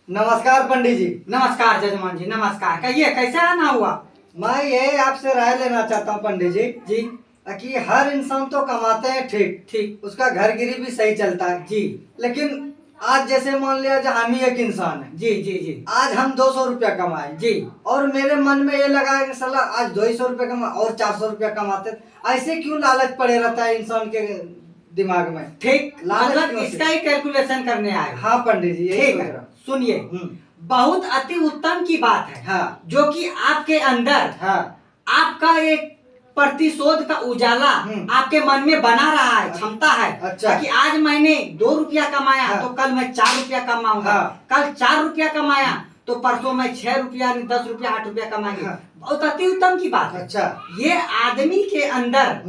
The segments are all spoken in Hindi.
नमस्कार पंडित जी। नमस्कार जजमान जी, नमस्कार। कहिए कैसे आना हुआ? मैं ये आपसे राय लेना चाहता हूँ पंडित जी जी कि हर इंसान तो कमाते हैं, ठीक ठीक उसका घर गिरी भी सही चलता है जी लेकिन आज जैसे मान लिया जो हम ही एक इंसान है, जी जी जी आज हम 200 रुपया कमाए जी और मेरे मन में ये लगा है कि साला आज 200 रुपया कमा और 400 रुपया कमाते, ऐसे क्यों लालच पड़े रहता है इंसान के दिमाग में? ठीक, लालच मतलब क्यों इसका ही कैलकुलेशन करने आए हो। हाँ पंडित जी, यही ठीक सोच है, रहा हूँ। सुनिए, हम्म, बहुत अति उत्तम की बात है हाँ जो कि आपके अंदर हाँ आपका एक प्रतिशोध का उजाला आपके मन में बना रहा है, क्षमता है। अच्छा। कि आज मैंने 2 रुपया कमाया हाँ। तो कल मैं 4 रुपया कमाऊंगा। हाँ। कल 4 रुपया कमाया तो परसों मैं 6 रुपया 10 रुपया 8 रुपया कमाएंगे। हाँ। बहुत अति उत्तम की बात है। अच्छा। ये आदमी के अंदर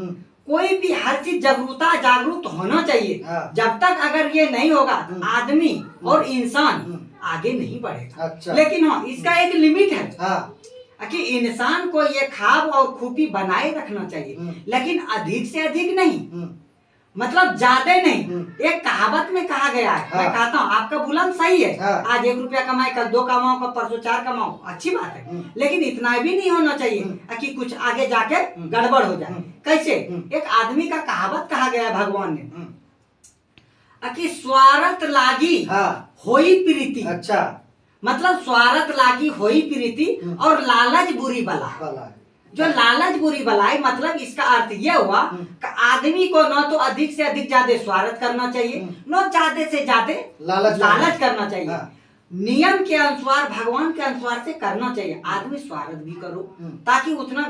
कोई भी हर चीज जागरूक होना चाहिए। हाँ। जब तक अगर ये नहीं होगा तो आदमी और इंसान आगे नहीं बढ़ेगा। अच्छा। लेकिन हाँ, इसका एक लिमिट है हाँ कि इंसान को ये ख्वाब और खूबी बनाए रखना चाहिए, लेकिन अधिक से अधिक नहीं, मतलब ज्यादा नहीं। एक कहावत में कहा गया है, मैं कहता हूँ आपका बुलंद सही है। हाँ। आज 1 रुपया कमाए, कल 2 कमाओ, कल परसों 4 कमाओ, अच्छी बात है। लेकिन इतना भी नहीं होना चाहिए कि कुछ आगे जाके गड़बड़ हो जाए। कैसे? एक आदमी का कहावत कहा गया है भगवान ने कि स्वार्थ लागी हाँ। होई प्रीति। अच्छा। मतलब स्वार्थ लागी होई प्रीति और लालच बुरी बला। भला है। जो लालच बुरी बलाई, मतलब इसका अर्थ यह हुआ कि आदमी को न तो अधिक से अधिक ज्यादा स्वार्थ करना चाहिए, न ज्यादा से ज्यादा लालच करना चाहिए। हाँ। नियम के अनुसार, भगवान के अनुसार से करना चाहिए। आदमी स्वार्थ भी करो ताकि उतना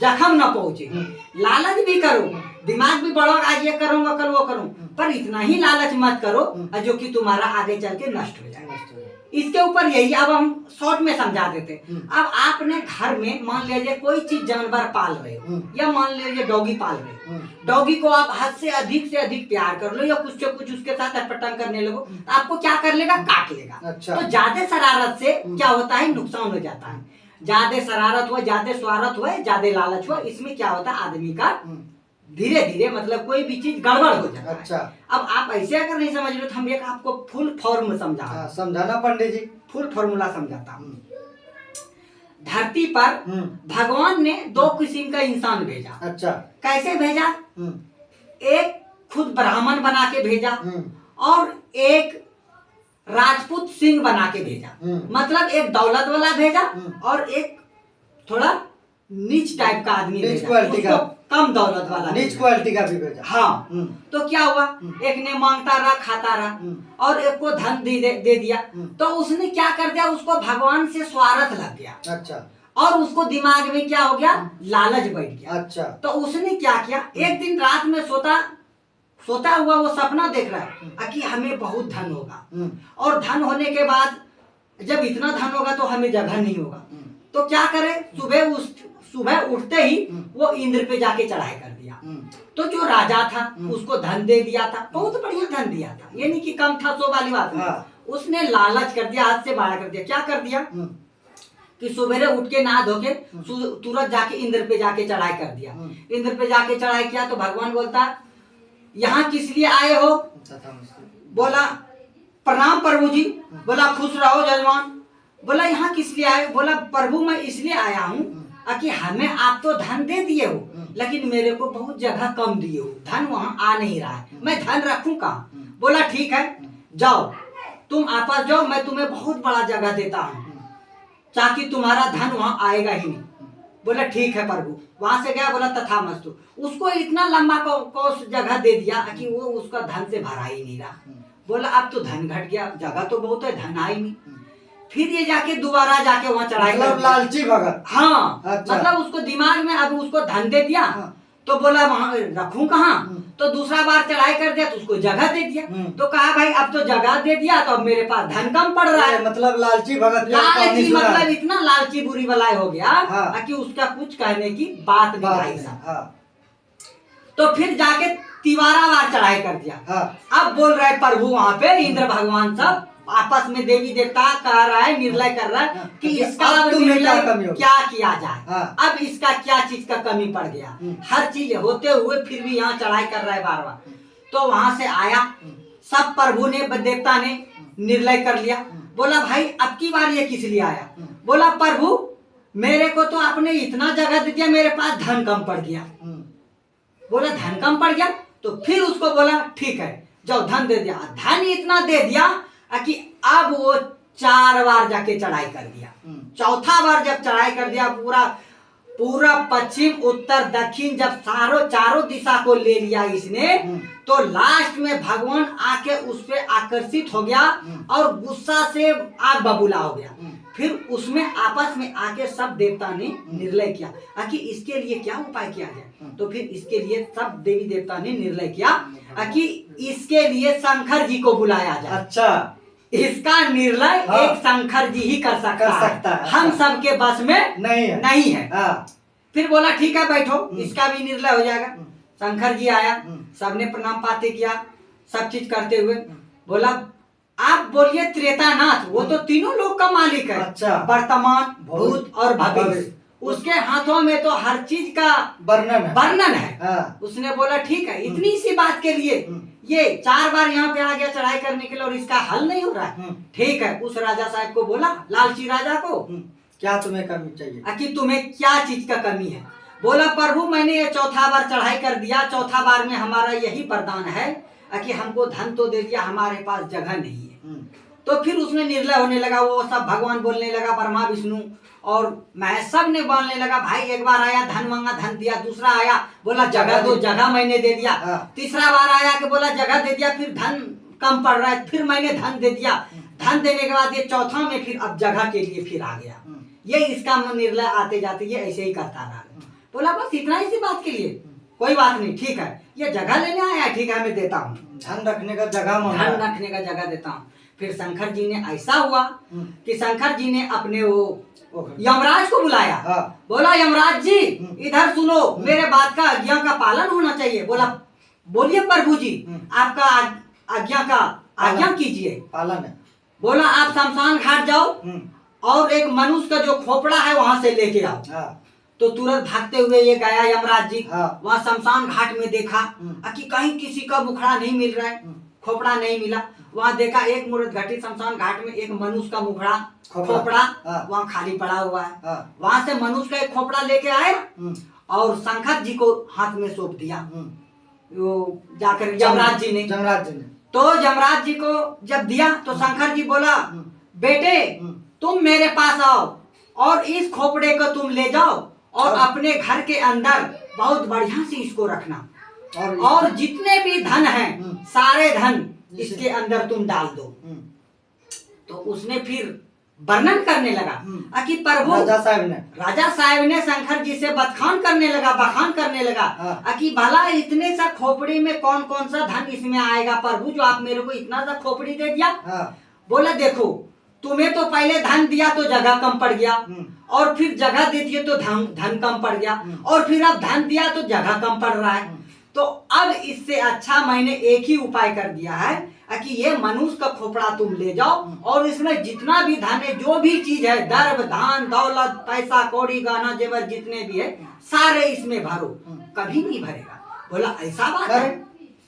जख्म न पहुंचे, लालच भी करो, दिमाग भी बढ़ो, आज ये करूंगा कल वो करूं, पर इतना ही लालच मत करो जो कि तुम्हारा आगे चल के नष्ट हो जाए। इसके ऊपर यही अब हम शॉर्ट में समझा देते। अब आपने घर में मान लीजिए कोई चीज जानवर पाल रहे हो, या मान लीजिए डॉगी पाल रहे हो। डॉगी को आप हद से अधिक प्यार कर लो या कुछ उसके साथ अटपटंग करने लगो तो आपको क्या कर लेगा? काट लेगा। अच्छा। तो ज्यादा शरारत से क्या होता है? नुकसान हो जाता है। ज्यादा शरारत हुआ, ज्यादा स्वार्थ हुआ, ज्यादा लालच हुआ, इसमें क्या होता है? आदमी का धीरे धीरे मतलब कोई भी चीज गड़बड़ हो जाता है। अच्छा। अब आप ऐसे अगर नहीं समझ रहे तो हम एक आपको फुल फॉर्म समझा। हाँ, समझाना पंडित जी। फुल फॉर्मूला समझाता हूँ। धरती पर भगवान ने 2 किस्म का इंसान भेजा। अच्छा। कैसे भेजा? एक खुद ब्राह्मण बना के भेजा और एक राजपूत सिंह बना के भेजा। मतलब एक दौलत वाला भेजा और एक थोड़ा नीच टाइप का आदमी नीच भेजा, क्वालिटी का, उसको कम दौलत वाला नीच क्वालिटी का भी भेजा। हाँ। तो क्या हुआ? एक ने मांगता रहा, खाता रहा, और एक को धन दे दिया। तो उसने क्या कर दिया? उसको भगवान से स्वार्थ लग गया। अच्छा। और उसको दिमाग में क्या हो गया? लालच बैठ गया। अच्छा। तो उसने क्या किया? एक दिन रात में सोता हुआ वो सपना देख रहा है कि हमें बहुत धन होगा, और धन होने के बाद जब इतना धन होगा तो हमें जगह नहीं होगा। तो क्या करे? सुबह उठते ही वो इंद्र पे जाके चढ़ाई कर दिया। तो जो राजा था उसको धन दे दिया था, बहुत बढ़िया धन दिया था, ये नहीं कि कम था, सो वाली बात नहीं। उसने लालच कर दिया, हाथ से बाहर कर दिया। क्या कर दिया कि सवेरे उठ के नहा धो के तुरंत जाके इंद्र पे जाके चढ़ाई कर दिया। इंद्र पे जाके चढ़ाई किया तो भगवान बोलता, यहाँ किस लिए आए हो? बोला प्रणाम प्रभु जी। बोला खुश रहो जजमान। बोला यहाँ किस लिए आए? बोला प्रभु मैं इसलिए आया हूँ कि हमें आप तो धन दे दिए हो, लेकिन मेरे को बहुत जगह कम दिए हो, धन वहाँ आ नहीं रहा है, मैं धन रखूं कहाँ? बोला ठीक है, जाओ तुम आपस जाओ, मैं तुम्हें बहुत बड़ा जगह देता हूँ ताकि तुम्हारा धन वहाँ आएगा ही नहीं। बोला ठीक है प्रभु। वहां से गया, बोला तथामस्तु। उसको इतना लंबा कोस जगह दे दिया कि वो उसका धन से भरा ही नहीं रहा। बोला अब तो धन घट गया, जगह तो बहुत है, धन आई नहीं। फिर ये जाके दोबारा जाके वहाँ चढ़ाई, मतलब लालची भगत। हाँ। अच्छा। मतलब उसको दिमाग में अब उसको धन दे दिया। तो बोला वहां रखूं कहाँ? तो दूसरा बार चढ़ाई कर दिया तो उसको जगह दे दिया। तो कहा भाई अब तो जगह दे दिया तो अब मेरे पास धन कम पड़ रहा है। मतलब लालची भगत। लालची मतलब इतना लालची बुरी बलाई हो गया। हाँ। कि उसका कुछ कहने की बात नहीं भाई साहब। हाँ। तो फिर जाके 3वारा बार चढ़ाई कर दिया। हाँ। अब बोल रहे प्रभु वहां पे इंद्र भगवान सब आपस में देवी देवता कह रहा है, निर्णय कर रहा है कि इसका क्या किया जाए। अब इसका क्या चीज का कमी पड़ गया? हर चीज होते हुए फिर भी यहाँ चढ़ाई कर रहा है बार बार। तो वहां से आया, सब प्रभु ने देवता ने निर्णय कर लिया। बोला भाई अब की बार ये किस लिए आया? बोला प्रभु मेरे को तो आपने इतना जगह दे दिया, मेरे पास धन कम पड़ गया। बोला धन कम पड़ गया? तो फिर उसको बोला ठीक है जाओ धन दे दिया। धन इतना दे दिया कि अब वो 4 बार जाके चढ़ाई कर दिया। चौथा बार जब चढ़ाई कर दिया, पूरा पूरा पश्चिम उत्तर दक्षिण जब चारों दिशा को ले लिया इसने, तो लास्ट में भगवान आके उस पे आकर्षित हो गया और गुस्सा से आग बबूला हो गया। फिर उसमें आपस में आके सब देवता ने निर्णय किया कि इसके लिए क्या उपाय किया जाए। तो फिर इसके लिए सब देवी देवता ने निर्णय किया कि इसके लिए शंकर जी को बुलाया जाए। अच्छा, इसका निर्णय एक शंकर जी ही कर सकता है। हम सबके बस में नहीं है। फिर बोला ठीक है बैठो, इसका भी निर्णय हो जाएगा। शंकर जी आया, सबने प्रणाम पाते किया, सब चीज करते हुए बोला आप बोलिए त्रेतानाथ, वो तो तीनों लोग का मालिक है। अच्छा। वर्तमान, भूत और भविष्य, उसके हाथों में तो हर चीज का वर्णन है। उसने बोला ठीक है, इतनी सी बात के लिए ये 4 बार यहाँ पे आ गया चढ़ाई करने के लिए और इसका हल नहीं हो रहा है। ठीक है, उस राजा साहब को बोला, लालची राजा को, क्या तुम्हें कमी चाहिए? कि तुम्हें क्या चीज का कमी है? बोला प्रभु मैंने ये चौथा बार चढ़ाई कर दिया, चौथा बार में हमारा यही वरदान है कि हमको धन तो दे दिया, हमारे पास जगह नहीं है। तो फिर उसमें निर्णय होने लगा, वो सब भगवान बोलने लगा, ब्रह्मा विष्णु और मैं सब ने बोलने लगा। भाई एक बार आया धन मांगा, धन दिया। दूसरा आया बोला जगह दो, जगह मैंने दे दिया। तीसरा बार आया कि बोला जगह दे दिया, फिर धन कम पड़ रहा है, फिर मैंने धन दे दिया। धन देने के बाद ये चौथा में फिर अब जगह के लिए फिर आ गया। ये इसका निर्णय आते जाते ये ऐसे ही करता रहा। बोला बस इतना ही सी बात के लिए, कोई बात नहीं, ठीक है ये जगह लेने आया, ठीक है मैं देता हूँ, धन रखने का जगह, धन रखने का जगह देता हूँ। फिर शंकर जी ने ऐसा हुआ कि शंकर जी ने अपने वो यमराज को बुलाया। बोला यमराज जी इधर सुनो, मेरे बात का आज्ञा का पालन होना चाहिए। बोला बोलिए प्रभु जी, आपका आज्ञा कीजिए। पालन है। बोला आप शमशान घाट जाओ और एक मनुष्य का जो खोपड़ा है वहां से लेके आओ। तो तुरंत भागते हुए ये गया यमराज जी। वहां शमशान घाट में देखा कि कहीं किसी का मुखड़ा नहीं मिल रहा है, खोपड़ा नहीं मिला। वहां देखा एक मूर्त घटी शमशान घाट में एक मनुष्य का मुखड़ा खोपड़ा वहां खाली पड़ा हुआ है। वहां से मनुष्य का एक खोपड़ा लेके आए और शंकर जी को हाथ में सौंप दिया। वो जाकर यमराज जी ने तो यमराज जी को जब दिया तो शंकर जी बोला बेटे तुम मेरे पास आओ और इस खोपड़े को तुम ले जाओ और अपने घर के अंदर बहुत बढ़िया से इसको रखना और जितने भी धन हैं सारे धन इसके अंदर तुम डाल दो। तो उसने फिर वर्णन करने लगा कि प्रभु राजा साहब ने शंकर जी से बखान करने लगा कि भला इतने सा खोपड़ी में कौन कौन सा धन इसमें आएगा प्रभु, जो आप मेरे को इतना सा खोपड़ी दे दिया। बोला देखो तुम्हें तो पहले धन दिया तो जगह कम पड़ गया और फिर जगह दी थी तो धन कम पड़ गया और फिर अब धन दिया तो जगह कम पड़ रहा है। तो अब इससे अच्छा मैंने एक ही उपाय कर दिया है कि ये मनुष्य का खोपड़ा तुम ले जाओ और इसमें जितना भी धन है, जो भी चीज है, दर्भ धान दौलत पैसा कौड़ी गहना जेवर जितने भी है सारे इसमें भरो, कभी नहीं भरेगा। बोला ऐसा बात है।